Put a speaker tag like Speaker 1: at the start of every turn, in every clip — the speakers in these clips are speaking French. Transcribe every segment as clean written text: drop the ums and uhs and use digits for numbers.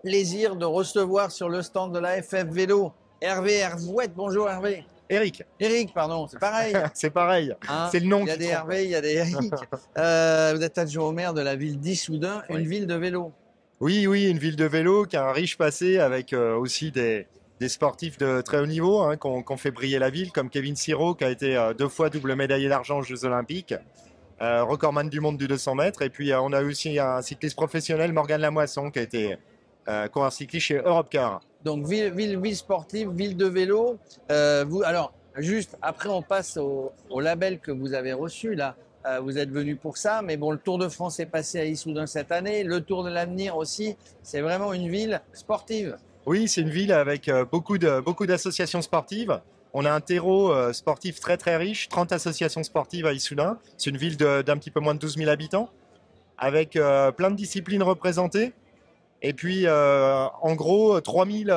Speaker 1: plaisir de recevoir sur le stand de la FF Vélo Hervé Hervouette. Bonjour Hervé.
Speaker 2: Eric.
Speaker 1: Eric, pardon, c'est pareil.
Speaker 2: C'est pareil,
Speaker 1: Hein,
Speaker 2: c'est le nom
Speaker 1: il y a
Speaker 2: qui
Speaker 1: des
Speaker 2: trompe.
Speaker 1: Hervé, il y a des Eric. Vous êtes adjoint au maire de la ville d'Issoudun,
Speaker 2: Oui.
Speaker 1: une ville de vélo.
Speaker 2: Oui, oui, une ville de vélo qui a un riche passé avec aussi des sportifs de très haut niveau qui ont fait briller la ville, comme Kevin Siro qui a été 2 fois double médaillé d'argent aux Jeux Olympiques, recordman du monde du 200 mètres. Et puis on a aussi un cycliste professionnel, Morgane Lamoisson, qui a été coureur cycliste chez Europcar.
Speaker 1: Donc ville sportive, ville de vélo. Alors, juste après, on passe au label que vous avez reçu là. Vous êtes venu pour ça, mais bon, le Tour de France est passé à Issoudun cette année, le Tour de l'avenir aussi. C'est vraiment une ville sportive.
Speaker 2: Oui, c'est une ville avec beaucoup d'associations sportives. On a un terreau sportif très très riche, 30 associations sportives à Issoudun. C'est une ville d'un petit peu moins de 12 000 habitants, avec plein de disciplines représentées. Et puis, en gros, 3000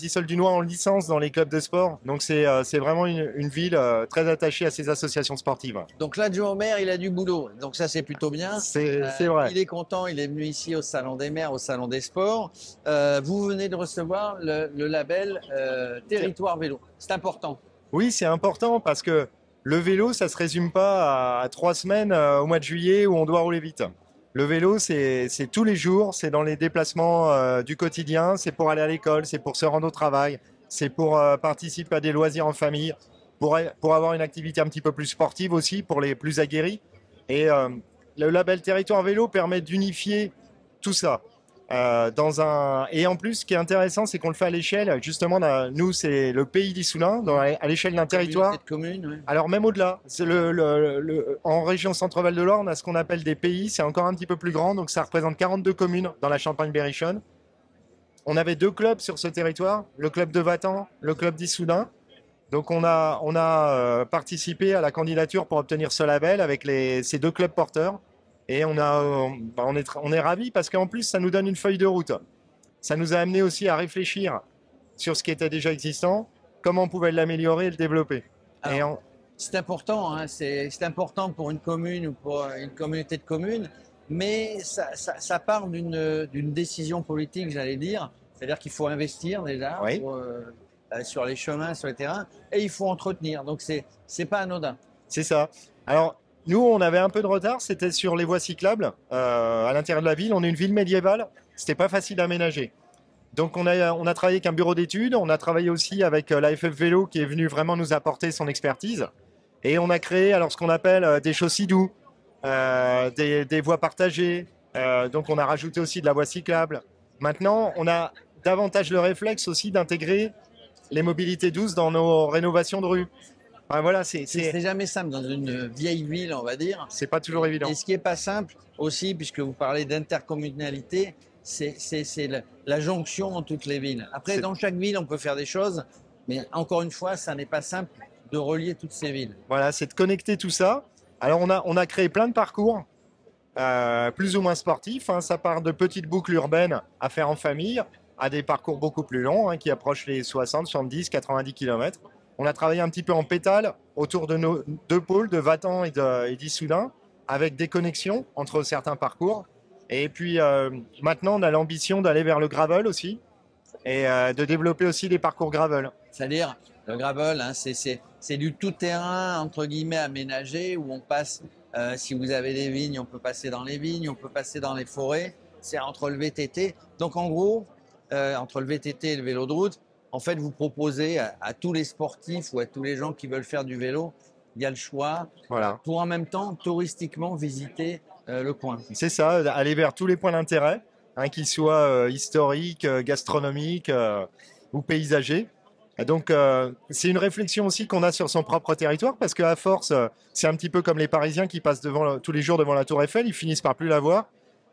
Speaker 2: Isoldunois en licence dans les clubs de sport. Donc, c'est vraiment une ville très attachée à ses associations sportives.
Speaker 1: Donc l'adjoint au maire, il a du boulot. Donc ça, c'est plutôt bien.
Speaker 2: C'est vrai.
Speaker 1: Il est content, il est venu ici au Salon des maires, au Salon des sports. Vous venez de recevoir le label Territoire Vélo. C'est important.
Speaker 2: Oui, c'est important parce que le vélo, ça ne se résume pas à 3 semaines au mois de juillet où on doit rouler vite. Le vélo, c'est tous les jours, c'est dans les déplacements du quotidien, c'est pour aller à l'école, c'est pour se rendre au travail, c'est pour participer à des loisirs en famille, pour avoir une activité un petit peu plus sportive aussi, pour les plus aguerris. Et le label Territoire Vélo permet d'unifier tout ça. Et en plus, ce qui est intéressant, c'est qu'on le fait à l'échelle. Justement, nous, c'est le pays d'Issoudun, à l'échelle d'un territoire.
Speaker 1: Communauté de communes, ouais.
Speaker 2: Alors même au-delà, c'est en région Centre-Val de l'Orne, on a ce qu'on appelle des pays, c'est encore un petit peu plus grand, donc ça représente 42 communes dans la Champagne-Berrichonne. On avait 2 clubs sur ce territoire, le club de Vatan, le club d'Issoudun. Donc on a participé à la candidature pour obtenir ce label avec ces 2 clubs porteurs. Et on est ravis parce qu'en plus, ça nous donne une feuille de route. Ça nous a amené aussi à réfléchir sur ce qui était déjà existant, comment on pouvait l'améliorer et le développer.
Speaker 1: Alors, c'est important, hein, c'est important pour une commune ou pour une communauté de communes, mais ça part d'une décision politique, j'allais dire. C'est-à-dire qu'il faut investir déjà
Speaker 2: Oui.
Speaker 1: sur les chemins, sur les terrains, et il faut entretenir. Donc c'est pas anodin.
Speaker 2: C'est ça. Alors, nous, on avait un peu de retard, c'était sur les voies cyclables à l'intérieur de la ville. On est une ville médiévale, c'était pas facile d'aménager. Donc, on a travaillé avec un bureau d'études, on a travaillé aussi avec la FF Vélo qui est venue vraiment nous apporter son expertise. Et on a créé alors ce qu'on appelle des chaussées doux, des voies partagées. Donc, on a rajouté aussi de la voie cyclable. Maintenant, on a davantage le réflexe aussi d'intégrer les mobilités douces dans nos rénovations de rue. Enfin, voilà,
Speaker 1: C'est jamais simple dans une vieille ville, on va dire.
Speaker 2: c'est pas toujours évident.
Speaker 1: Et ce qui n'est pas simple aussi, puisque vous parlez d'intercommunalité, c'est la jonction entre toutes les villes. Après, dans chaque ville, on peut faire des choses, mais encore une fois, ça n'est pas simple de relier toutes ces villes.
Speaker 2: Voilà, c'est de connecter tout ça. Alors, on a créé plein de parcours, plus ou moins sportifs. Ça part de petites boucles urbaines à faire en famille, à des parcours beaucoup plus longs, qui approchent les 60, 70, 90 km. On a travaillé un petit peu en pétale autour de nos 2 pôles, de Vatan et d'Issoudun, avec des connexions entre certains parcours. Et puis maintenant, on a l'ambition d'aller vers le gravel aussi et de développer aussi des parcours gravel.
Speaker 1: C'est-à-dire, le gravel, hein, c'est du tout-terrain, entre guillemets, aménagé, où on passe, si vous avez des vignes, on peut passer dans les vignes, on peut passer dans les forêts. C'est entre le VTT. Donc en gros, entre le VTT et le vélo de route, en fait, vous proposez à tous les sportifs ou à tous les gens qui veulent faire du vélo, il y a le choix
Speaker 2: Voilà.
Speaker 1: pour en même temps, touristiquement, visiter le coin.
Speaker 2: C'est ça, aller vers tous les points d'intérêt, qu'ils soient historiques, gastronomiques ou paysagers. Et donc, c'est une réflexion aussi qu'on a sur son propre territoire, parce qu'à force, c'est un petit peu comme les Parisiens qui passent tous les jours devant la Tour Eiffel, ils finissent par plus la voir,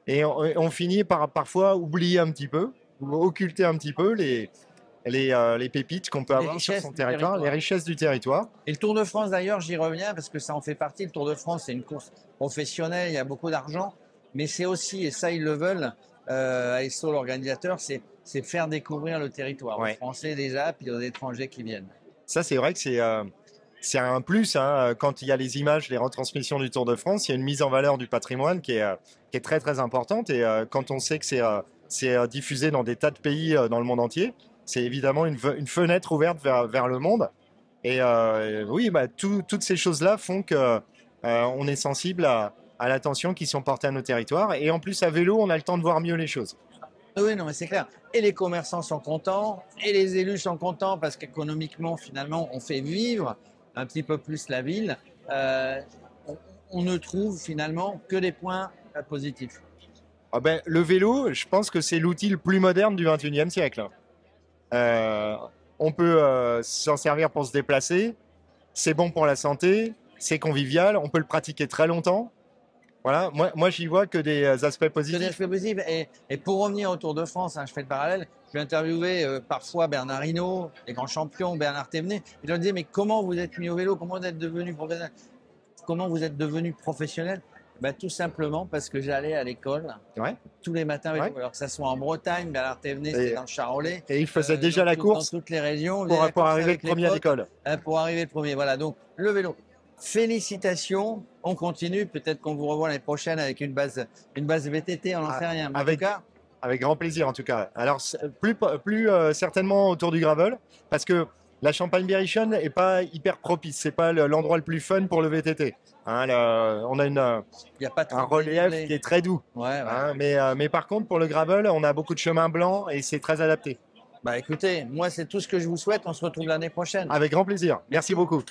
Speaker 2: et on finit par parfois oublier un petit peu, ou occulter un petit peu les pépites qu'on peut avoir sur son territoire, les richesses du territoire.
Speaker 1: Et le Tour de France, d'ailleurs, j'y reviens parce que ça en fait partie. Le Tour de France, c'est une course professionnelle, il y a beaucoup d'argent, mais c'est aussi, et ça ils le veulent, ASO, l'organisateur, c'est faire découvrir le territoire aux Français déjà, puis aux étrangers qui viennent.
Speaker 2: Ça, c'est vrai que c'est un plus. Quand il y a les images, les retransmissions du Tour de France, il y a une mise en valeur du patrimoine qui est très très importante. Et quand on sait que c'est c'est diffusé dans des tas de pays dans le monde entier. C'est évidemment une fenêtre ouverte vers le monde. Et oui, bah, toutes ces choses-là font que on est sensible à l'attention qui sont portées à nos territoires. Et en plus, à vélo, on a le temps de voir mieux les choses.
Speaker 1: Oui, non, mais c'est clair. Et les commerçants sont contents, et les élus sont contents parce qu'économiquement, finalement, on fait vivre un petit peu plus la ville. Euh, on ne trouve finalement que des points positifs.
Speaker 2: Ah ben, le vélo, je pense que c'est l'outil le plus moderne du XXIe siècle. Euh, on peut s'en servir pour se déplacer. C'est bon pour la santé, c'est convivial, on peut le pratiquer très longtemps. Voilà, moi j'y vois que des aspects
Speaker 1: Que des
Speaker 2: positifs.
Speaker 1: aspects positifs. Et pour revenir au Tour de France, hein, je fais le parallèle, je vais interviewer parfois Bernard Hinault, les grands champions, Bernard Thévenet. Je leur disais, mais comment vous êtes mis au vélo? Comment vous êtes devenu professionnel? Comment vous êtes devenu professionnel? Ben, tout simplement parce que j'allais à l'école
Speaker 2: Ouais.
Speaker 1: tous les matins avec
Speaker 2: Ouais.
Speaker 1: vous. Alors que ça soit en Bretagne, Bernard Thévenet, c'était dans le Charolais.
Speaker 2: Et il faisait déjà la course
Speaker 1: dans toutes les régions.
Speaker 2: pour arriver le premier à l'école.
Speaker 1: Pour arriver le premier. Voilà, donc le vélo. Félicitations, on continue. Peut-être qu'on vous revoit l'année prochaine avec une base VTT, on n'en sait rien. Mais
Speaker 2: avec-
Speaker 1: en tout cas,
Speaker 2: Avec grand plaisir en tout cas. Alors plus certainement autour du gravel, parce que la Champagne-Berrichonne n'est pas hyper propice. C'est pas l'endroit le plus fun pour le VTT. Hein, on a
Speaker 1: il n'y a pas trop
Speaker 2: un
Speaker 1: de
Speaker 2: relief
Speaker 1: dénivelé.
Speaker 2: qui est très doux.
Speaker 1: Ouais, ouais.
Speaker 2: Hein, mais par contre, pour le gravel, on a beaucoup de chemins blancs et c'est très adapté.
Speaker 1: Bah écoutez, moi c'est tout ce que je vous souhaite. On se retrouve l'année prochaine.
Speaker 2: Avec grand plaisir. Merci beaucoup.